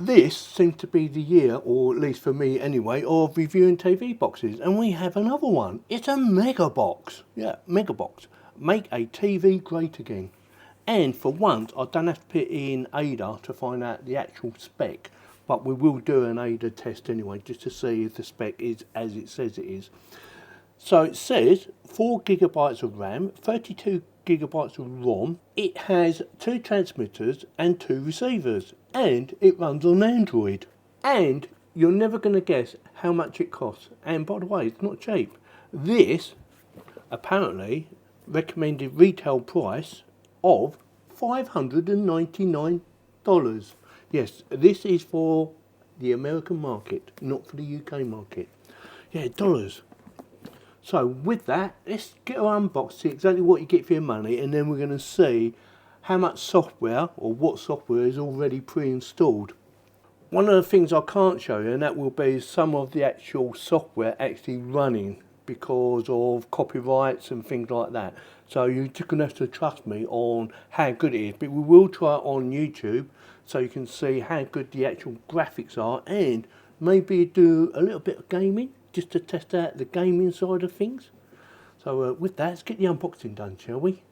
This seems to be the year, or at least for me anyway, of reviewing TV boxes, and we have another one. It's a MAGABOX. Yeah, MAGABOX. Make a TV great again. And for once, I don't have to put in Ada to find out the actual spec, but we will do an Ada test anyway, just to see if the spec is as it says it is. So it says 4 gigabytes of RAM, 32 gigabytes of ROM. It has 2 transmitters and 2 receivers, and it runs on Android. And you're never going to guess how much it costs. And by the way, it's not cheap. This apparently recommended retail price of $599. Yes, this is for the American market, not for the UK market. Yeah, dollars. So with that, let's get our unbox, see exactly what you get for your money, and then we're going to see how much software, or what software is already pre-installed. One of the things I can't show you, and that will be some of the actual software actually running, because of copyrights and things like that. So you're just going to have to trust me on how good it is. But we will try it on YouTube, so you can see how good the actual graphics are, and maybe do a little bit of gaming, just to test out the gaming side of things. So with that, let's get the unboxing done, shall we?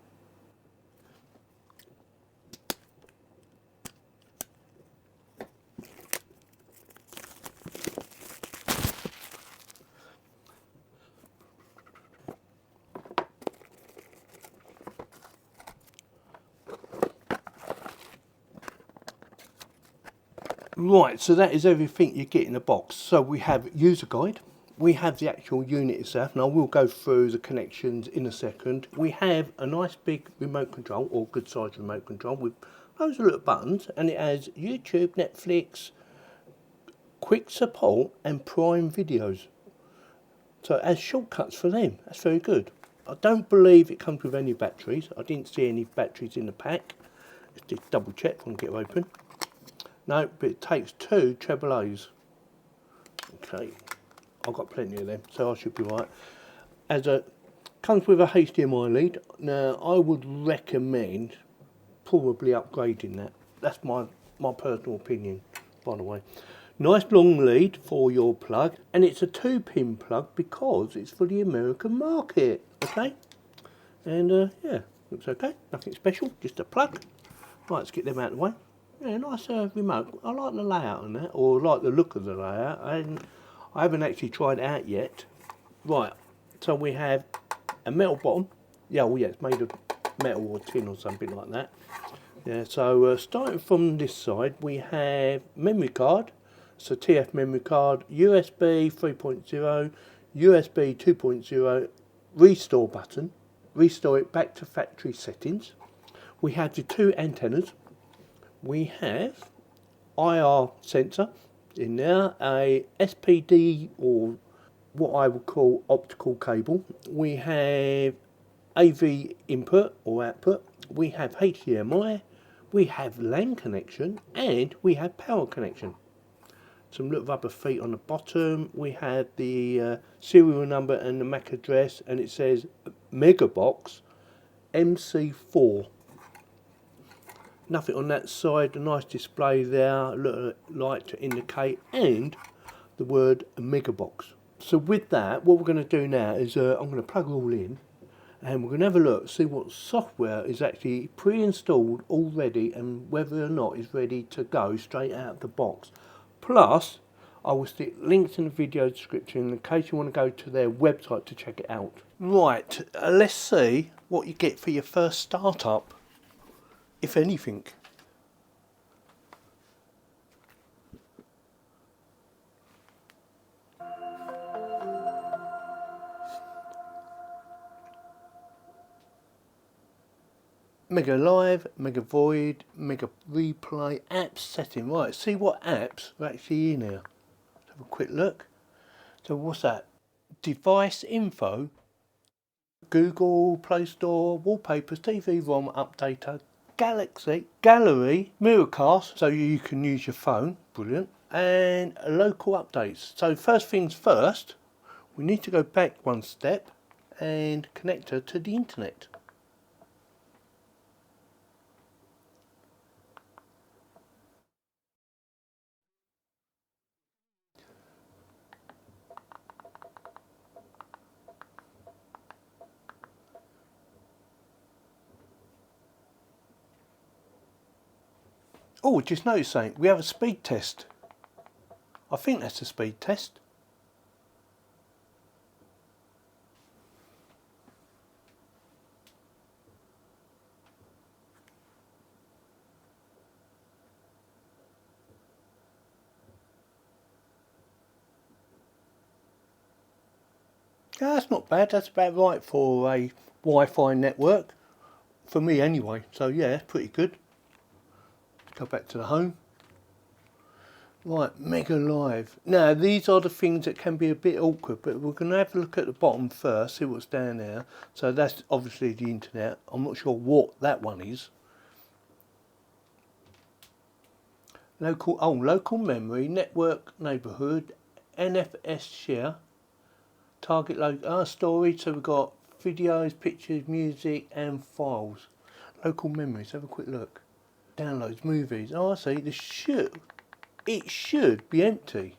Right, so that is everything you get in the box. So we have user guide, we have the actual unit itself, and I will go through the connections in a second. We have a nice big remote control, or good size remote control, with those little buttons, and it has YouTube, Netflix, quick support, and Prime videos. So it has shortcuts for them. That's very good. I don't believe it comes with any batteries. I didn't see any batteries in the pack. Let's just double check when I get it open. No, but it takes 2 AAAs. Okay, I've got plenty of them, so I should be right. Comes with a HDMI lead. Now, I would recommend probably upgrading that. That's my personal opinion, by the way. Nice long lead for your plug, and it's a 2-pin plug because it's for the American market. Okay, and yeah, looks okay. Nothing special, just a plug. Right, let's get them out of the way. Yeah, nice remote. I like the layout on that, or like the look of the layout. I haven't actually tried it out yet. Right, so we have a metal bottom. Yeah, well, yeah, it's made of metal or tin or something like that. Yeah, so starting from this side, we have memory card. So TF memory card, USB 3.0, USB 2.0, restore button, restore it back to factory settings. We have the 2 antennas. We have IR sensor in there, a SPD, or what I would call optical cable. We have AV input or output. We have HDMI. We have LAN connection, and we have power connection. Some little rubber feet on the bottom. We have the serial number and the MAC address, and it says MAGABOX MC4. Nothing on that side, a nice display there, a little light to indicate, and the word MAGABOX. So with that, what we're going to do now is I'm going to plug it all in, and we're going to have a look, see what software is actually pre-installed already, and whether or not it's ready to go straight out of the box. Plus, I will stick links in the video description in case you want to go to their website to check it out. Right, let's see what you get for your first startup, if anything. Mega Live, Mega Void, Mega Replay, apps setting. Right, see what apps are actually in here. Let's have a quick look. So what's that? Device info, Google, Play Store, wallpapers, TV-ROM updater, Galaxy, Gallery, Miracast, so you can use your phone, brilliant, and local updates. So first things first, we need to go back one step and connect her to the internet. Oh, just noticed something. We have a speed test. I think that's a speed test. Yeah, that's not bad. That's about right for a Wi-Fi network. For me anyway. So yeah, that's pretty good. Go back to the home. Right, Mega Live. Now, these are the things that can be a bit awkward, but we're going to have a look at the bottom first, see what's down there. So that's obviously the internet. I'm not sure what that one is. Local memory, network neighbourhood, NFS share, target storage. So we've got videos, pictures, music, and files. Local memories. Have a quick look. Downloads, movies. Oh, I see. It should be empty.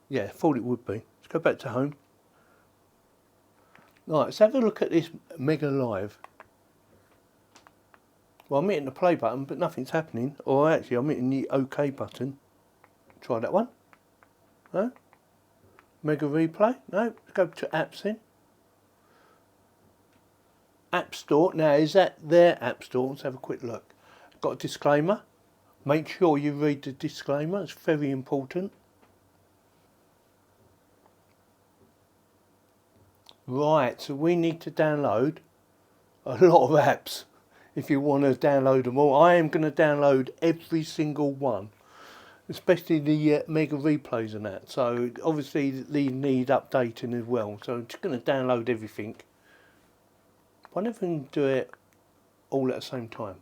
Yeah, thought it would be. Let's go back to home. Right, let's have a look at this Mega Live. Well, I'm hitting the play button, but nothing's happening. Or actually, I'm hitting the OK button. Try that one. No? Mega Replay? No? Let's go to apps then. App Store. Now, is that their App Store? Let's have a quick look. Got a disclaimer. Make sure you read the disclaimer. It's very important. Right, so we need to download a lot of apps if you want to download them all. I am going to download every single one, especially the Mega Replays and that. So obviously these need updating as well. So I'm just going to download everything. I never can do it all at the same time.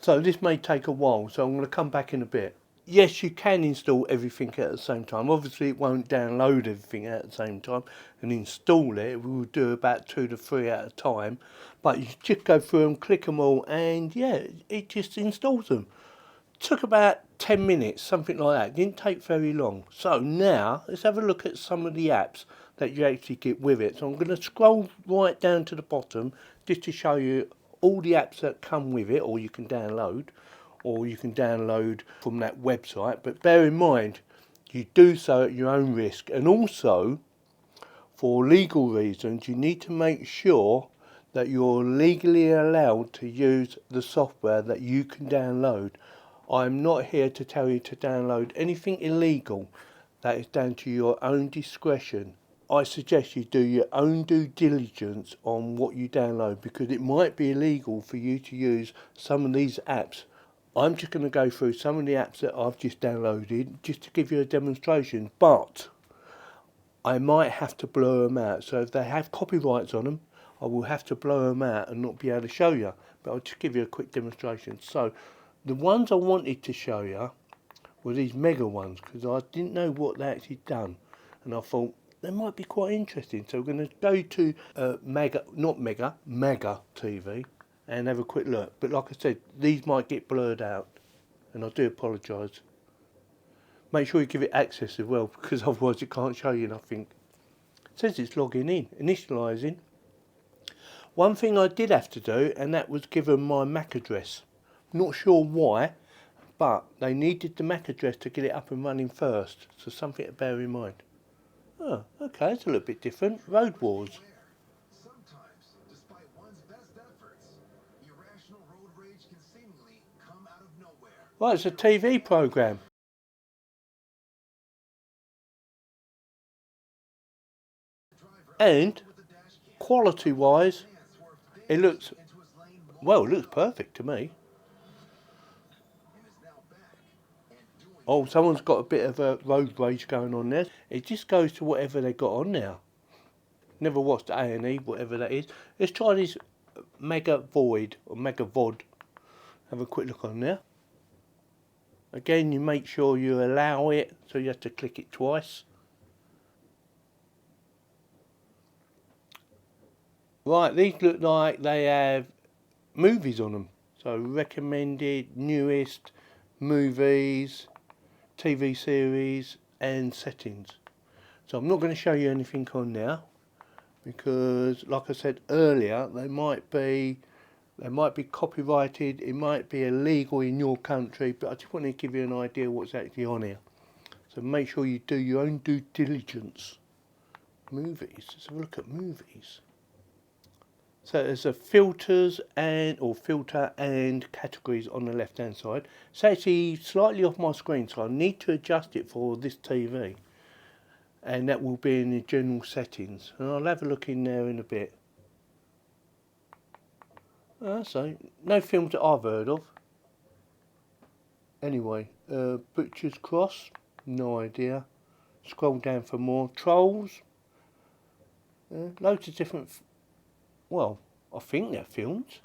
So this may take a while, so I'm going to come back in a bit. Yes, you can install everything at the same time. Obviously it won't download everything at the same time and install it. We will do about 2 to 3 at a time. But you just go through them, click them all, and yeah, it just installs them. Took about 10 minutes, something like that. Didn't take very long. So now let's have a look at some of the apps that you actually get with it. So I'm going to scroll right down to the bottom just to show you all the apps that come with it, or you can download from that website. But bear in mind, you do so at your own risk. And also, for legal reasons, you need to make sure that you're legally allowed to use the software that you can download. I'm not here to tell you to download anything illegal. That is down to your own discretion. I suggest you do your own due diligence on what you download, because it might be illegal for you to use some of these apps. I'm just going to go through some of the apps that I've just downloaded just to give you a demonstration, but I might have to blur them out. So if they have copyrights on them, I will have to blur them out and not be able to show you. But I'll just give you a quick demonstration. So the ones I wanted to show you were these Mega ones, because I didn't know what they actually done. And I thought they might be quite interesting. So we're going to go to Maga TV and have a quick look. But like I said, these might get blurred out, and I do apologise. Make sure you give it access as well, because otherwise it can't show you nothing. It says it's logging in, initialising. One thing I did have to do, and that was give them my MAC address. Not sure why, but they needed the MAC address to get it up and running first. So something to bear in mind. Oh, okay, it's a little bit different. Road Wars. Sometimes, despite one's best efforts, irrational road rage can seemingly come out of nowhere. Right, it's a TV programme. And quality wise, it looks perfect to me. Oh, someone's got a bit of a road rage going on there. It just goes to whatever they got on now. Never watched A&E, whatever that is. Let's try this Mega Void or Mega Vod. Have a quick look on there. Again, you make sure you allow it, so you have to click it twice. Right, these look like they have movies on them. So recommended, newest, movies, TV series and settings. So I'm not going to show you anything on now. because, like I said earlier, they might be copyrighted, it might be illegal in your country, but I just want to give you an idea what's actually on here. So make sure you do your own due diligence. Movies, let's have a look at movies. So there's a filter and categories on the left hand side. It's actually slightly off my screen, so I need to adjust it for this TV. And that will be in the general settings. And I'll have a look in there in a bit. So, no films that I've heard of. Anyway, Butcher's Cross, no idea. Scroll down for more. Trolls. Loads of different, well, I think they're films.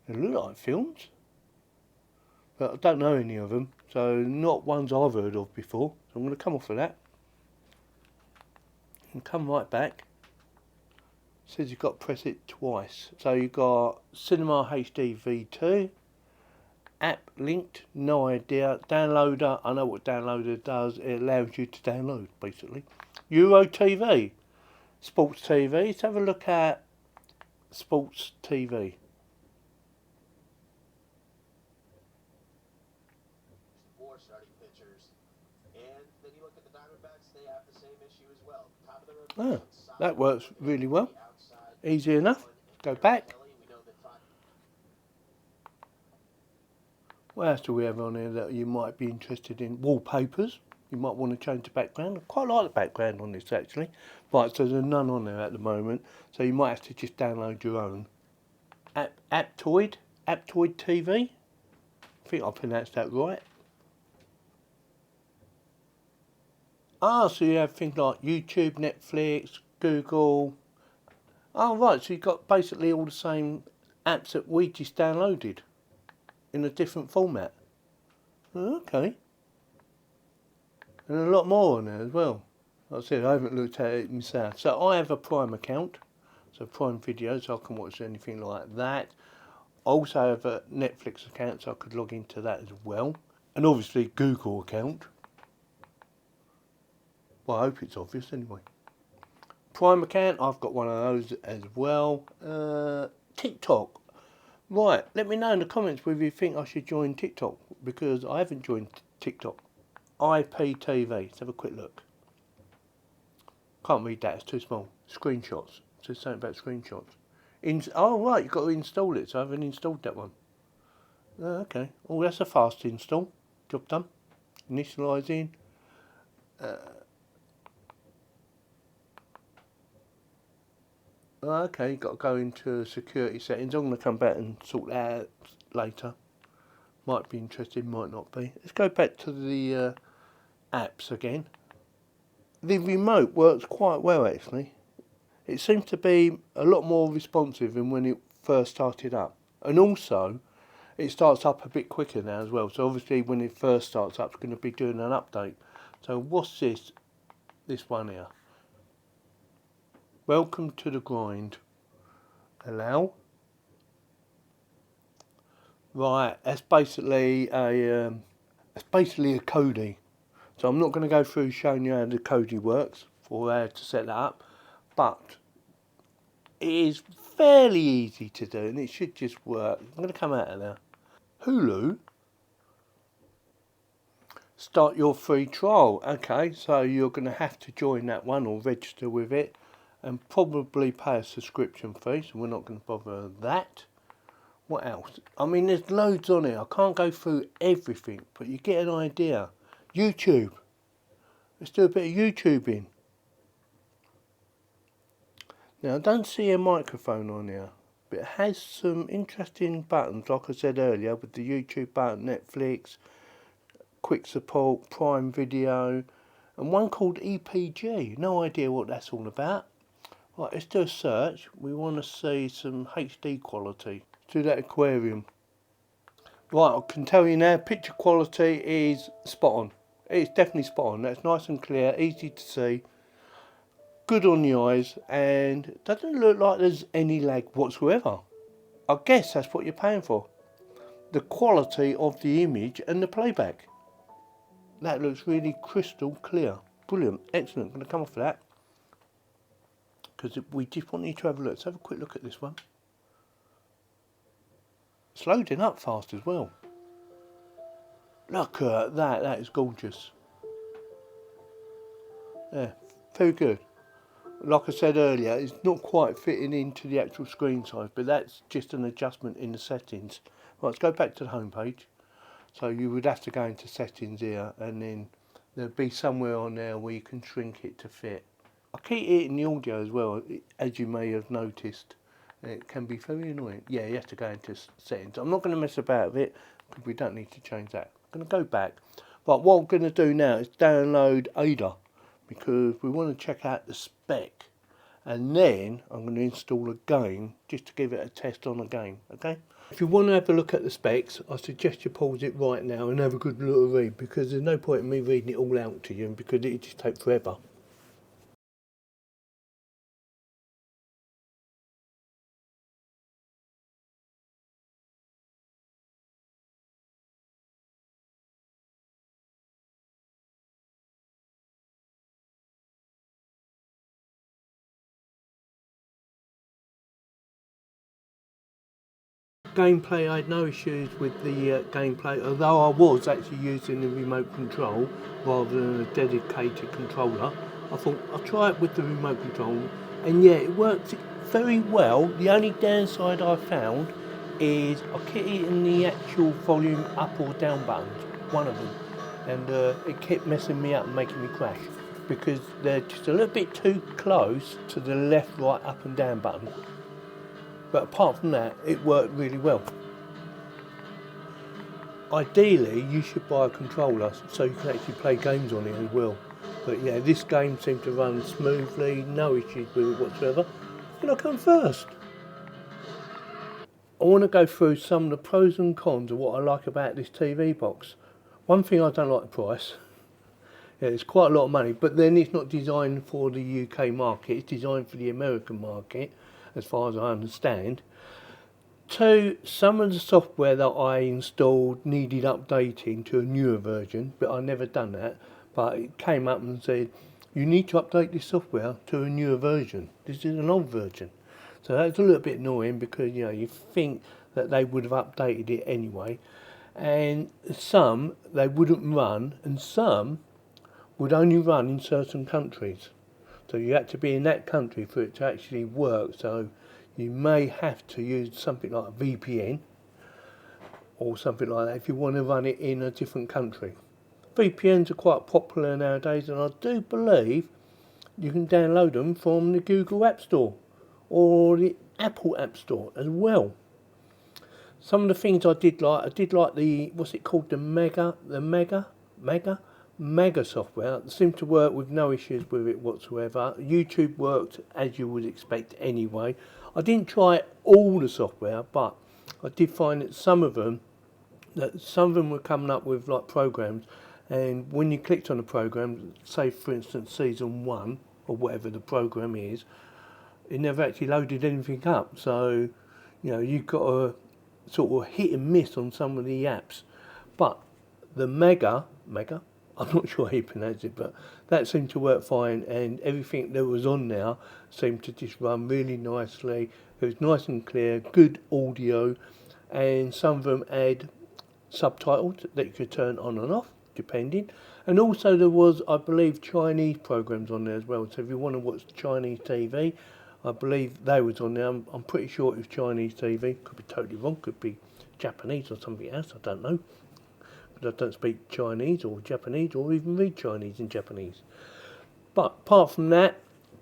They look like films. But I don't know any of them, so not ones I've heard of before. So I'm going to come off of that. And come right back. It says you've got to press it twice. So you've got Cinema HD V2. App linked, no idea. Downloader, I know what downloader does. It allows you to download, basically. Euro TV. Sports TV. Let's have a look at Sports TV. Four starting pitchers, and then you look at the Diamondbacks. They have the same issue as well. Top of the rotation. That works really well. Easy enough. Go back. What else do we have on here that you might be interested in? Wallpapers. You might want to change the background. I quite like the background on this actually. Right, so there's none on there at the moment. So you might have to just download your own. Aptoid TV. I think I pronounced that right. So you have things like YouTube, Netflix, Google. Oh right, so you've got basically all the same apps that we just downloaded in a different format. Okay. And a lot more on there as well. Like I said, I haven't looked at it myself. So I have a Prime account, so Prime Video, so I can watch anything like that. I also have a Netflix account, so I could log into that as well. And obviously Google account. Well, I hope it's obvious anyway. Prime account, I've got one of those as well. TikTok. Right, let me know in the comments whether you think I should join TikTok, because I haven't joined TikTok. IPTV, let's have a quick look. Can't read that, it's too small. Screenshots, it says something about screenshots. Oh right, you've got to install it, so I haven't installed that one. Okay, oh that's a fast install. Job done. Initialising. Okay, you've got to go into security settings. I'm going to come back and sort that out later. Might be interesting, might not be. Let's go back to the apps again. The remote works quite well actually. It seems to be a lot more responsive than when it first started up. And also, it starts up a bit quicker now as well. So obviously when it first starts up, it's going to be doing an update. So what's this? This one here. Welcome to the grind. Allow. Right, that's basically a Kodi. So I'm not going to go through showing you how the Kodi works or how to set that up, but it is fairly easy to do and it should just work. I'm going to come out of there. Hulu. Start your free trial. Okay, so you're going to have to join that one or register with it and probably pay a subscription fee, so we're not going to bother that. What else? I mean, there's loads on here. I can't go through everything, but you get an idea. YouTube. Let's do a bit of YouTubing. Now, I don't see a microphone on here, but it has some interesting buttons, like I said earlier, with the YouTube button, Netflix, Quick Support, Prime Video, and one called EPG. No idea what that's all about. Right, let's do a search. We want to see some HD quality. Let's do that aquarium. Right, I can tell you now, picture quality is spot on. It's definitely spot on. That's nice and clear, easy to see, good on the eyes, and doesn't look like there's any lag whatsoever. I guess that's what you're paying for. The quality of the image and the playback. That looks really crystal clear. Brilliant, excellent. I'm going to come off of that. because we just want you to have a look. Let's have a quick look at this one. It's loading up fast as well. Look at that, that is gorgeous. Yeah, very good. Like I said earlier, it's not quite fitting into the actual screen size, but that's just an adjustment in the settings. Right, let's go back to the home page. So you would have to go into settings here, and then there'll be somewhere on there where you can shrink it to fit. I keep hitting the audio as well, as you may have noticed. It can be very annoying. Yeah, you have to go into settings. I'm not going to mess about with it, because we don't need to change that. I'm going to go back. But what I'm going to do now is download Ada, because we want to check out the spec. And then I'm going to install a game, just to give it a test on a game, okay? If you want to have a look at the specs, I suggest you pause it right now and have a good little read, because there's no point in me reading it all out to you, because it just takes forever. Gameplay, I had no issues with the gameplay, although I was actually using the remote control rather than a dedicated controller. I thought I'll try it with the remote control, and yeah, it worked very well. The only downside I found is I kept hitting the actual volume up or down buttons, one of them, and it kept messing me up and making me crash, because they're just a little bit too close to the left, right, up and down button. But apart from that, it worked really well. Ideally, you should buy a controller so you can actually play games on it as well. But yeah, this game seemed to run smoothly, no issues with it whatsoever. And I come first. I want to go through some of the pros and cons of what I like about this TV box. One thing, I don't like the price. Yeah, it's quite a lot of money, but then it's not designed for the UK market, it's designed for the American market, as far as I understand. Two, some of the software that I installed needed updating to a newer version, but I never done that. But it came up and said, you need to update this software to a newer version. This is an old version. So that's a little bit annoying, because you know, you think that they would have updated it anyway. And some they wouldn't run, and some would only run in certain countries. So you had to be in that country for it to actually work. So you may have to use something like a VPN or something like that if you want to run it in a different country. VPNs are quite popular nowadays, and I do believe you can download them from the Google App Store or the Apple App Store as well. Some of the things I did like the, what's it called, the Maga software. It seemed to work with no issues with it whatsoever. YouTube worked as you would expect anyway. I didn't try all the software, but I did find that some of them were coming up with like programs, and when you clicked on the program, say for instance season 1 or whatever the program is, it never actually loaded anything up. So you know, you've got to sort of hit and miss on some of the apps. But the Mega, I'm not sure how you pronounce it, but that seemed to work fine, and everything that was on there seemed to just run really nicely. It was nice and clear, good audio, and some of them had subtitles that you could turn on and off, depending. And also there was, I believe, Chinese programs on there as well. So if you want to watch Chinese TV, I believe they was on there. I'm pretty sure it was Chinese TV. Could be totally wrong. Could be Japanese or something else. I don't know. I don't speak Chinese or Japanese or even read Chinese and Japanese. But apart from that,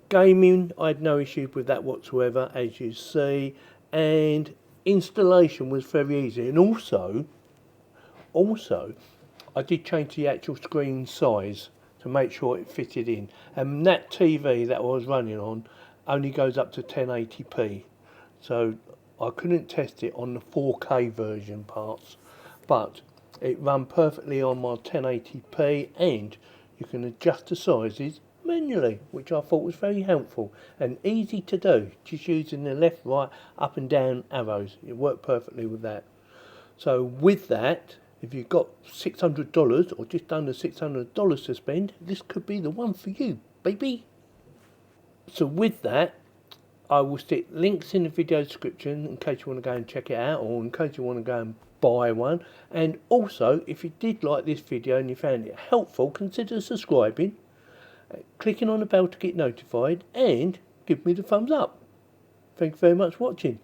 gaming, I had no issues with that whatsoever, as you see, and installation was very easy. And also I did change the actual screen size to make sure it fitted in, and that TV that I was running on only goes up to 1080p, so I couldn't test it on the 4K version parts, but it ran perfectly on my 1080p, and you can adjust the sizes manually, which I thought was very helpful and easy to do, just using the left, right, up and down arrows. It worked perfectly with that. So with that, if you've got $600 or just under $600 to spend, this could be the one for you, baby. So with that, I will stick links in the video description in case you want to go and check it out, or in case you want to go and buy one. And also, if you did like this video and you found it helpful, consider subscribing, clicking on the bell to get notified, and give me the thumbs up. Thank you very much for watching.